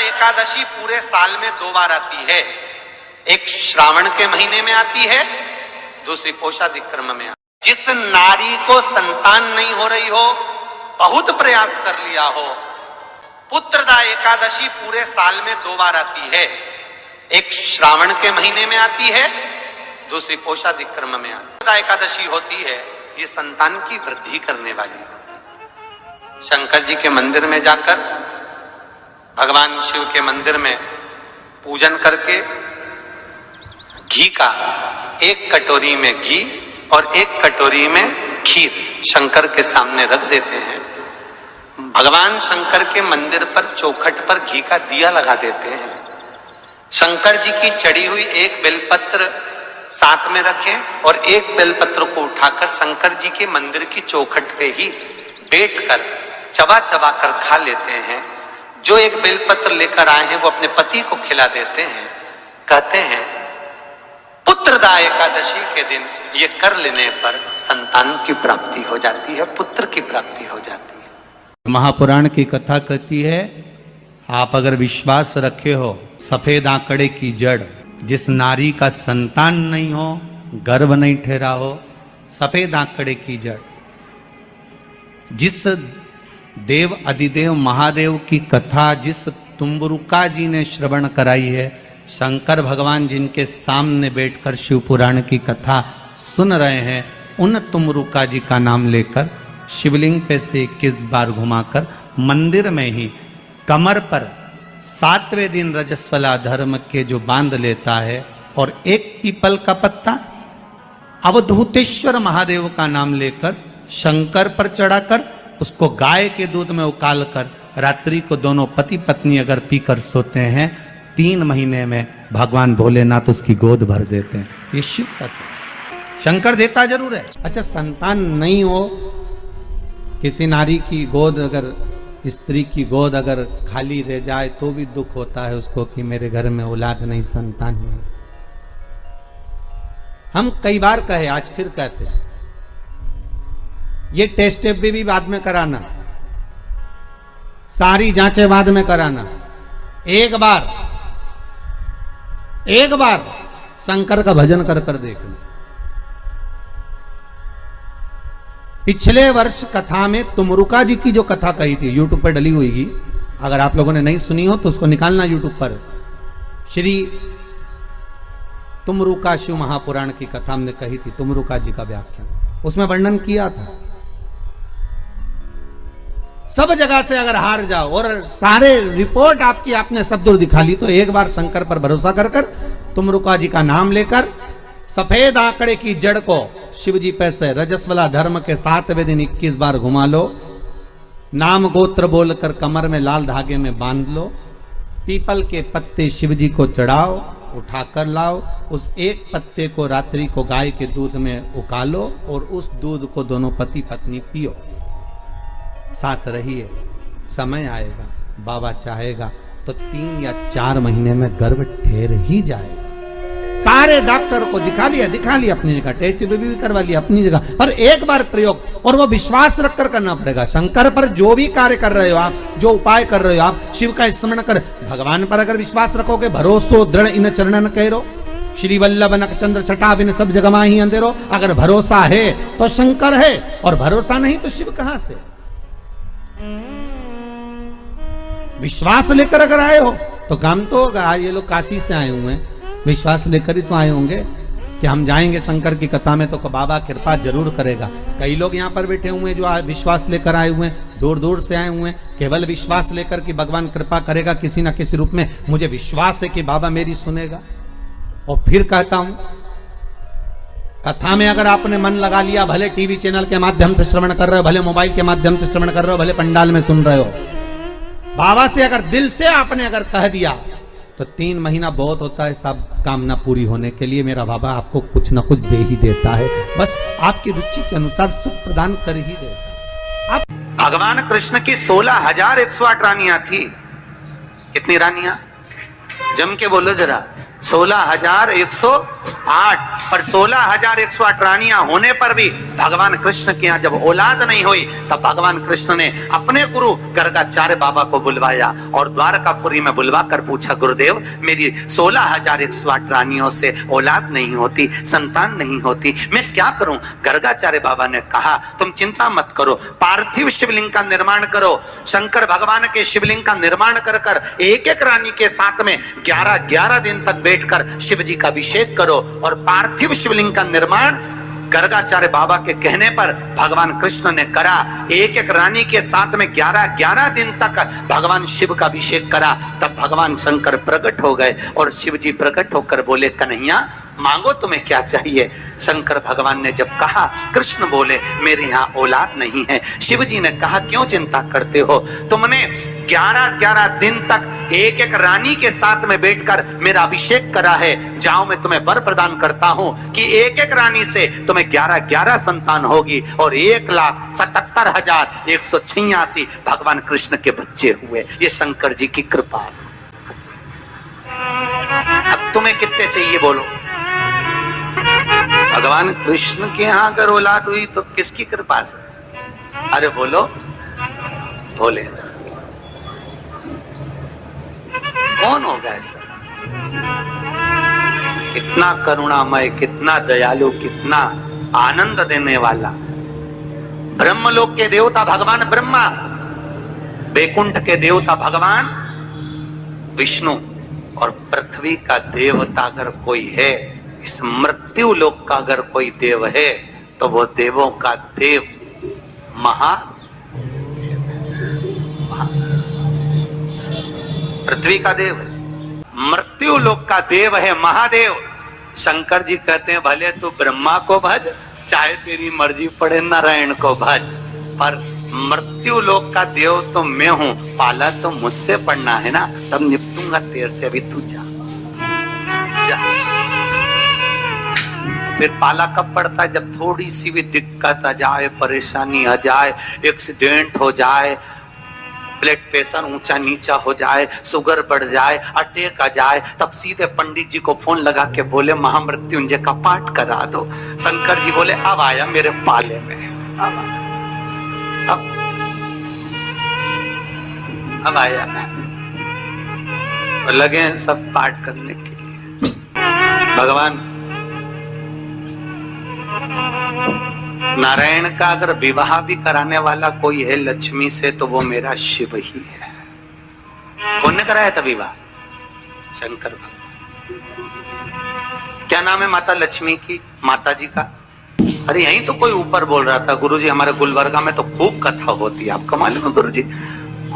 एकादशी पूरे साल में 2 बार आती है। एक श्रावण के महीने में आती है, दूसरी पोषादिक क्रम में आती है। जिस नारी को संतान नहीं हो रही हो, बहुत प्रयास कर लिया हो, पुत्रदा एकादशी पूरे साल में 2 बार आती है। एक श्रावण के महीने में आती है, दूसरी पोषादिक क्रम में आती है। पुत्रदा एकादशी होती है, ये संतान की वृद्धि करने वाली होती है। शंकर जी के मंदिर में जाकर, भगवान शिव के मंदिर में पूजन करके घी का 1 कटोरी में घी और 1 कटोरी में खीर शंकर के सामने रख देते हैं। भगवान शंकर के मंदिर पर चौखट पर घी का दिया लगा देते हैं। शंकर जी की चढ़ी हुई 1 बेलपत्र साथ में रखें और 1 बेलपत्र को उठाकर शंकर जी के मंदिर की चौखट पे ही बैठकर चबा चबा कर खा लेते हैं। जो 1 बेलपत्र लेकर आए हैं वो अपने पति को खिला देते हैं। कहते हैं पुत्रदा एकादशी के दिन ये कर लेने पर संतान की प्राप्ति हो जाती है, पुत्र की प्राप्ति हो जाती है। महापुराण की कथा कहती है, आप अगर विश्वास रखे हो, सफेद आंकड़े की जड़, जिस नारी का संतान नहीं हो, गर्भ नहीं ठहरा हो, सफेद आंकड़े की जड़, जिस देव अधिदेव महादेव की कथा जिस तुम्बरुका जी ने श्रवण कराई है, शंकर भगवान जिनके सामने बैठकर शिव पुराण की कथा सुन रहे हैं, उन तुमरुका जी का नाम लेकर शिवलिंग पे से 21 बार घुमाकर मंदिर में ही कमर पर 7वें दिन रजस्वला धर्म के जो बांध लेता है और 1 पीपल का पत्ता अवधूतेश्वर महादेव का नाम लेकर शंकर पर चढ़ाकर उसको गाय के दूध में उकाल कर रात्रि को दोनों पति पत्नी अगर पीकर सोते हैं, 3 महीने में भगवान भोलेनाथ उसकी गोद भर देते हैं। ये शिव तत्व। शंकर देता जरूर है। अच्छा, संतान नहीं हो, किसी नारी की गोद अगर, स्त्री की गोद अगर खाली रह जाए तो भी दुख होता है उसको कि मेरे घर में औलाद नहीं, संतान नहीं। हम कई बार कहे, आज फिर कहते हैं, ये टेस्ट भी बाद में कराना, सारी जांचें बाद में कराना। एक बार शंकर का भजन कर कर देखना। पिछले वर्ष कथा में तुमरुका जी की जो कथा कही थी, यूट्यूब पर डली हुई, अगर आप लोगों ने नहीं सुनी हो तो उसको निकालना यूट्यूब पर। श्री तुमरुका शिव महापुराण की कथा हमने कही थी, तुमरुका जी का व्याख्यान, उसमें वर्णन किया था। सब जगह से अगर हार जाओ और सारे रिपोर्ट आपकी आपने सब दूर दिखा ली, तो एक बार शंकर पर भरोसा कर कर तुमरुका जी का नाम लेकर सफेद आंकड़े की जड़ को शिव जी पे से रजस्वला धर्म के 7वें दिन 21 बार घुमा लो। नाम गोत्र बोलकर कमर में लाल धागे में बांध लो। पीपल के पत्ते शिव जी को चढ़ाओ, उठाकर लाओ। उस 1 पत्ते को रात्रि को गाय के दूध में उकालो और उस दूध को दोनों पति पत्नी पियो। साथ रहिए, समय आएगा, बाबा चाहेगा तो 3 या 4 महीने में गर्भ ठहर ही जाएगा। सारे डॉक्टर को दिखा लिया अपनी जगह, टेस्ट भी करवा लिया अपनी जगह, पर एक बार प्रयोग, और वो विश्वास रखकर करना पड़ेगा। शंकर पर जो भी कार्य कर रहे हो आप, जो उपाय कर रहे हो आप, शिव का स्मरण कर, भगवान पर अगर विश्वास रखोगे, भरोसो दृढ़ इन चरणन करो, श्री वल्लभ नख चंद्र छटा बिन सब जगमा ही अंधेरो। अगर भरोसा है तो शंकर है, और भरोसा नहीं तो शिव कहां से। विश्वास लेकर अगर आए हो तो काम तो होगा। ये लोग काशी से आए हुए हैं, विश्वास लेकर ही तो आए होंगे कि हम जाएंगे शंकर की कथा में तो बाबा कृपा जरूर करेगा। कई लोग यहाँ पर बैठे हुए हैं जो विश्वास लेकर आए हुए हैं, दूर दूर से आए हुए हैं, केवल विश्वास लेकर कि भगवान कृपा करेगा किसी ना किसी रूप में, मुझे विश्वास है कि बाबा मेरी सुनेगा। और फिर कहता हूं, कथा में अगर आपने मन लगा लिया, भले टीवी चैनल के माध्यम से श्रवण कर रहे हो, भले मोबाइल के माध्यम से श्रवण कर रहे हो, भले पंडाल में सुन रहे हो, बाबा से अगर दिल से आपने अगर कह दिया तो 3 महीना बहुत होता है सब कामना पूरी होने के लिए। मेरा बाबा आपको कुछ ना कुछ दे ही देता है, बस आपकी रुचि के अनुसार सुख प्रदान कर ही देता है। भगवान कृष्ण की 16,108 रानियां थी। कितनी रानियां? जम के बोलो जरा। 16,108। पर 16,108 रानियां होने पर भी भगवान कृष्ण के यहाँ जब औलाद नहीं हुई तब भगवान कृष्ण ने अपने गुरु गर्गाचार्य बाबा को बुलवाया और द्वारकापुरी में बुलवा कर पूछा, गुरुदेव मेरी 16,108 रानियों से औलाद नहीं होती, संतान नहीं होती, मैं क्या करूं? गर्गाचार्य बाबा ने कहा, तुम चिंता मत करो, पार्थिव शिवलिंग का निर्माण करो। शंकर भगवान के शिवलिंग का निर्माण कर कर एक एक रानी के साथ में 11-11 दिन तक बैठकर शिव जी का अभिषेक करो। और पार्थिव शिवलिंग का निर्माण गर्गाचार्य बाबा के कहने पर भगवान कृष्ण ने करा। एक एक रानी के साथ में 11-11 दिन तक भगवान शिव का अभिषेक करा। तब भगवान शंकर प्रकट हो गए और शिव जी प्रकट होकर बोले, कन्हैया मांगो तुम्हें क्या चाहिए? शंकर भगवान ने जब कहा, कृष्ण बोले मेरे यहाँ औलाद नहीं है। शिव जी ने कहा, क्यों चिंता करते हो? तुमने 11-11 दिन तक एक एक रानी के साथ में बैठकर मेरा अभिषेक करा है। जाओ मैं तुम्हें वर प्रदान करता हूं कि एक एक रानी से तुम्हें 11-11 संतान होगी और 1,77,186 भगवान कृष्ण के बच्चे हुए। ये शंकर जी की कृपा से। अब तुम्हें कितने चाहिए बोलो? भगवान कृष्ण के यहाँ अगर औलाद हुई तो किसकी कृपा से? अरे बोलो, भोले। कौन होगा ऐसा? कितना करुणामय, कितना दयालु, कितना आनंद देने वाला। ब्रह्मलोक के देवता भगवान ब्रह्मा, वैकुंठ के देवता भगवान विष्णु और पृथ्वी का देवता अगर कोई है, इस मृत्यु लोक का अगर कोई देव है तो वो देवों का देव पृथ्वी का देव है, मृत्यु लोक का देव है महादेव। शंकर जी कहते हैं, भले तू ब्रह्मा को भज, चाहे तेरी मर्जी पड़े नारायण को भज, पर मृत्यु लोक का देव तो मैं हूं, पाला तो मुझसे पड़ना है ना, तब निपटूंगा तेरे से। अभी तू जा। फिर पाला कब पड़ता है? जब थोड़ी सी भी दिक्कत आ जाए, परेशानी आ जाए, एक्सीडेंट हो जाए, ब्लड प्रेशर ऊंचा नीचा हो जाए, शुगर बढ़ जाए, अटैक आ जाए, तब सीधे पंडित जी को फोन लगा के बोले महामृत्युंजय का पाठ करा दो। शंकर जी बोले अब आया मेरे पाले में, अब आया। लगे सब पाठ करने के लिए। भगवान नारायण का अगर विवाह भी कराने वाला कोई है लक्ष्मी से तो वो मेरा शिव ही है। कौन ने कराया था विवाह? शंकर भगवान। क्या नाम है माता लक्ष्मी की, माता जी का? अरे यहीं तो कोई ऊपर बोल रहा था, गुरुजी हमारे गुलबर्गा में तो खूब कथा होती है, आपको मालूम है गुरुजी?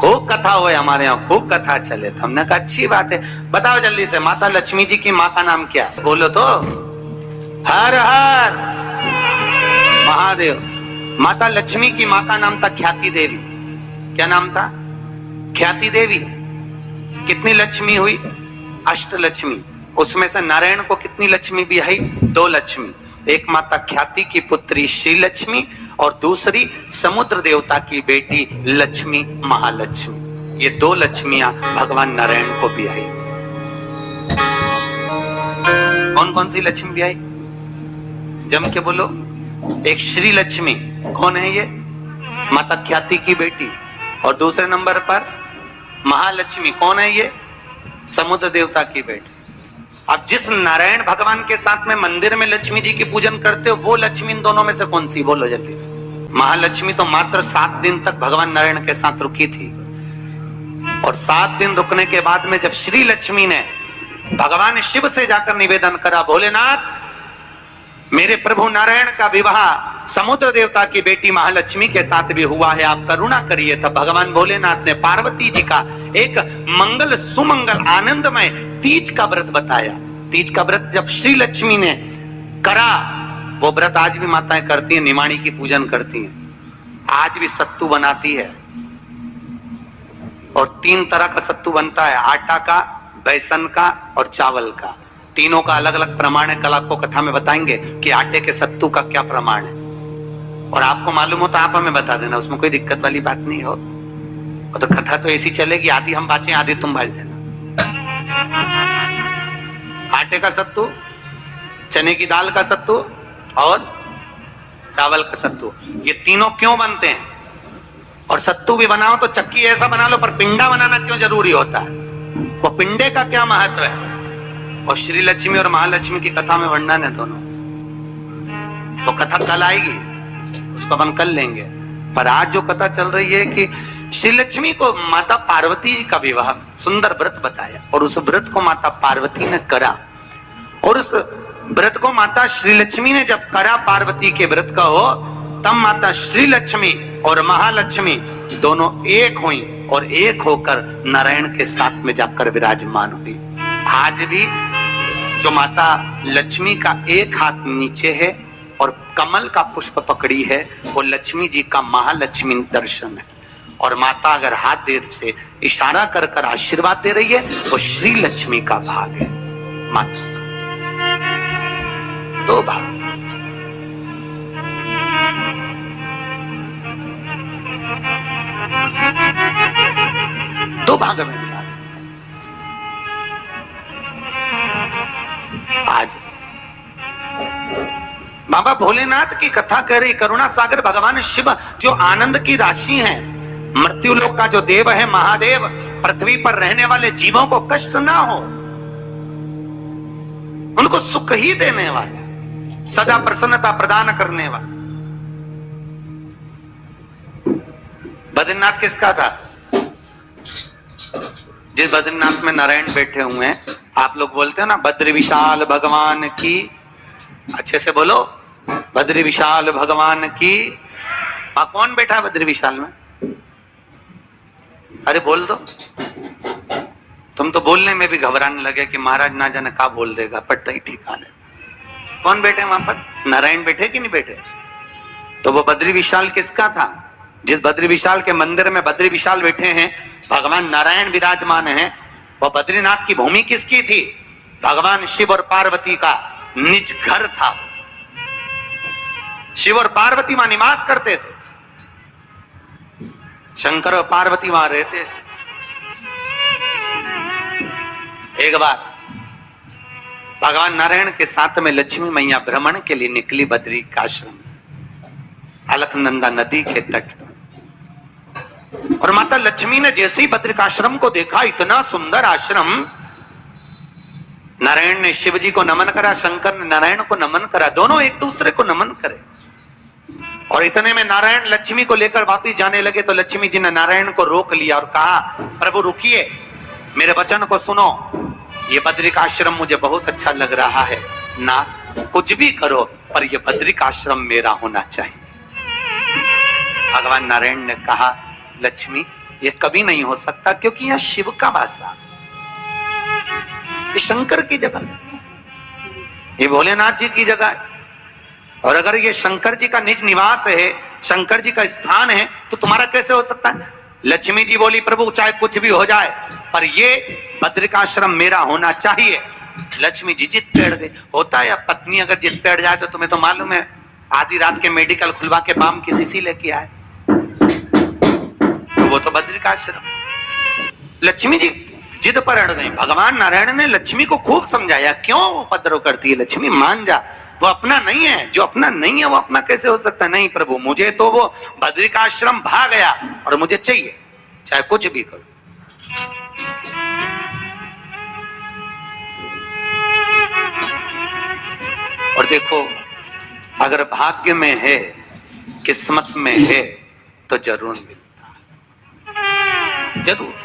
खूब कथा हुए हमारे यहाँ, खूब कथा चले। तो हमने कहा अच्छी बात है, बताओ जल्दी से माता लक्ष्मी जी की माँ का नाम क्या? बोलो तो। हर हर महादेव। माता लक्ष्मी की माँ का नाम था ख्याति देवी। क्या नाम था? ख्याति देवी। कितनी लक्ष्मी हुई? अष्टलक्ष्मी। उसमें से नारायण को कितनी लक्ष्मी भी आई? 2 लक्ष्मी। एक माता ख्याति की पुत्री श्री लक्ष्मी और दूसरी समुद्र देवता की बेटी लक्ष्मी महालक्ष्मी। ये 2 लक्ष्मियां भगवान नारायण को भी आई। कौन कौन सी लक्ष्मी भी आई? जम के बोलो। एक श्री लक्ष्मी, कौन है ये? माता ख्याति की बेटी। और दूसरे नंबर पर महालक्ष्मी, कौन है ये? समुद्र देवता की बेटी। अब जिस नारायण भगवान के साथ में मंदिर में लक्ष्मी जी की पूजन करते हो, वो लक्ष्मी इन दोनों में से कौन सी? बोलो जल्दी। महालक्ष्मी तो मात्र 7 दिन तक भगवान नारायण के साथ रुकी थी और 7 दिन रुकने के बाद में जब श्री लक्ष्मी ने भगवान शिव से जाकर निवेदन करा, भोलेनाथ मेरे प्रभु नारायण का विवाह समुद्र देवता की बेटी महालक्ष्मी के साथ भी हुआ है, आप करुणा करिए। तब भगवान भोलेनाथ ने पार्वती जी का एक मंगल सुमंगल आनंदमय तीज का व्रत बताया। तीज का व्रत जब श्री लक्ष्मी ने करा, वो व्रत आज भी माताएं करती हैं, निमाणी की पूजन करती हैं। आज भी सत्तू बनाती है और 3 तरह का सत्तू बनता है, आटा का, बेसन का और चावल का। तीनों का अलग अलग प्रमाण है। कल आपको कथा में बताएंगे कि आटे के सत्तू का क्या प्रमाण है, और आपको मालूम हो तो आप हमें बता देना, उसमें कोई दिक्कत वाली बात नहीं हो। तो कथा तो ऐसी चलेगी, आधी हम बातें आधी तुम बाज देना। आटे का सत्तू, चने की दाल का सत्तू और चावल का सत्तू, ये तीनों क्यों बनते हैं? और सत्तू भी बनाओ तो चक्की ऐसा बना लो, पर पिंडा बनाना क्यों जरूरी होता है? वो पिंडे का क्या महत्व है? और श्री लक्ष्मी और महालक्ष्मी की कथा में वर्णन है दोनों। वो कथा कल आएगी, उसको अपन कल लेंगे। पर आज जो कथा चल रही है कि श्री लक्ष्मी को माता पार्वती जी का विवाह, सुंदर व्रत बताया, और उस व्रत को माता पार्वती ने करा। और उस व्रत को माता श्री लक्ष्मी ने जब करा, पार्वती के व्रत का हो, तब माता श्री लक्ष्मी और महालक्ष्मी दोनों एक हुई और एक होकर नारायण के साथ में जाकर विराजमान हुई। आज भी जो माता लक्ष्मी का एक हाथ नीचे है और कमल का पुष्प पकड़ी है, वो लक्ष्मी जी का महालक्ष्मी दर्शन है। और माता अगर हाथ देर से इशारा कर कर आशीर्वाद दे रही है, वो श्री लक्ष्मी का भाग है। माता दो भाग, दो भाग में भी आज बाबा भोलेनाथ की कथा कह रही। करुणा सागर भगवान शिव जो आनंद की राशि हैं, मृत्यु लोक का जो देव है महादेव, पृथ्वी पर रहने वाले जीवों को कष्ट ना हो, उनको सुख ही देने वाले, सदा प्रसन्नता प्रदान करने वाले। बद्रीनाथ किसका था? जिस बद्रीनाथ में नारायण बैठे हुए हैं, आप लोग बोलते हैं ना बद्री विशाल भगवान की, अच्छे से बोलो, बद्री विशाल भगवान की। कौन बैठा है बद्री विशाल में? अरे बोल दो। तुम तो बोलने में भी घबराने लगे कि महाराज ना जाने क्या बोल देगा, पट्टा ही ठिकाने। कौन बैठे वहां पर? नारायण बैठे कि नहीं बैठे? तो वो बद्री विशाल किसका था? जिस बद्री विशाल के मंदिर में बद्री विशाल बैठे हैं, भगवान नारायण विराजमान हैं, वो बद्रीनाथ की भूमि किसकी थी? भगवान शिव और पार्वती का निज घर था। शिव और पार्वती वहां निवास करते थे, शंकर और पार्वती वहां रहते थे। एक बार भगवान नारायण के साथ में लक्ष्मी मैया भ्रमण के लिए निकली बद्री का आश्रम, अलकनंदा नदी के तट पर। और माता लक्ष्मी ने जैसे ही बद्रिकाश्रम को देखा, इतना सुंदर आश्रम, नारायण ने शिव जी को नमन करा, शंकर ने नारायण को नमन करा, दोनों एक दूसरे को नमन करे। और इतने में नारायण लक्ष्मी को लेकर वापिस जाने लगे, तो लक्ष्मी जी ने नारायण को रोक लिया और कहा, प्रभु रुकिए, मेरे वचन को सुनो, ये बद्रिकाश्रम मुझे बहुत अच्छा लग रहा है नाथ, कुछ भी करो पर ये बद्रिकाश्रम मेरा होना चाहिए। भगवान नारायण ने कहा, लक्ष्मी ये कभी नहीं हो सकता, क्योंकि यह शिव का वासा, ये शंकर की जगह, ये भोलेनाथ जी की जगह है। और अगर ये शंकर जी का निज निवास है, शंकर जी का स्थान है, तो तुम्हारा कैसे हो सकता है? लक्ष्मी जी बोली, प्रभु चाहे कुछ भी हो जाए पर ये बद्रिकाश्रम मेरा होना चाहिए। लक्ष्मी जी जिद बैठ गई। होता है, पत्नी अगर जिद बैठ जाए तो तुम्हें तो मालूम है, आधी रात के मेडिकल खुलवा के बाम की शीशी लेके आए, तो वो तो बद्रिकाश्रम। लक्ष्मी जी जिद पर अड़ गई। भगवान नारायण ने लक्ष्मी को खूब समझाया, क्यों उपद्रव करती है लक्ष्मी, मान जा, वो अपना नहीं है, जो अपना नहीं है वो अपना कैसे हो सकता है? नहीं प्रभु, मुझे तो वो बद्रिकाश्रम भाग गया और मुझे चाहिए, चाहे कुछ भी करो। और देखो, अगर भाग्य में है, किस्मत में है, तो जरूर मिलता है, जरूर।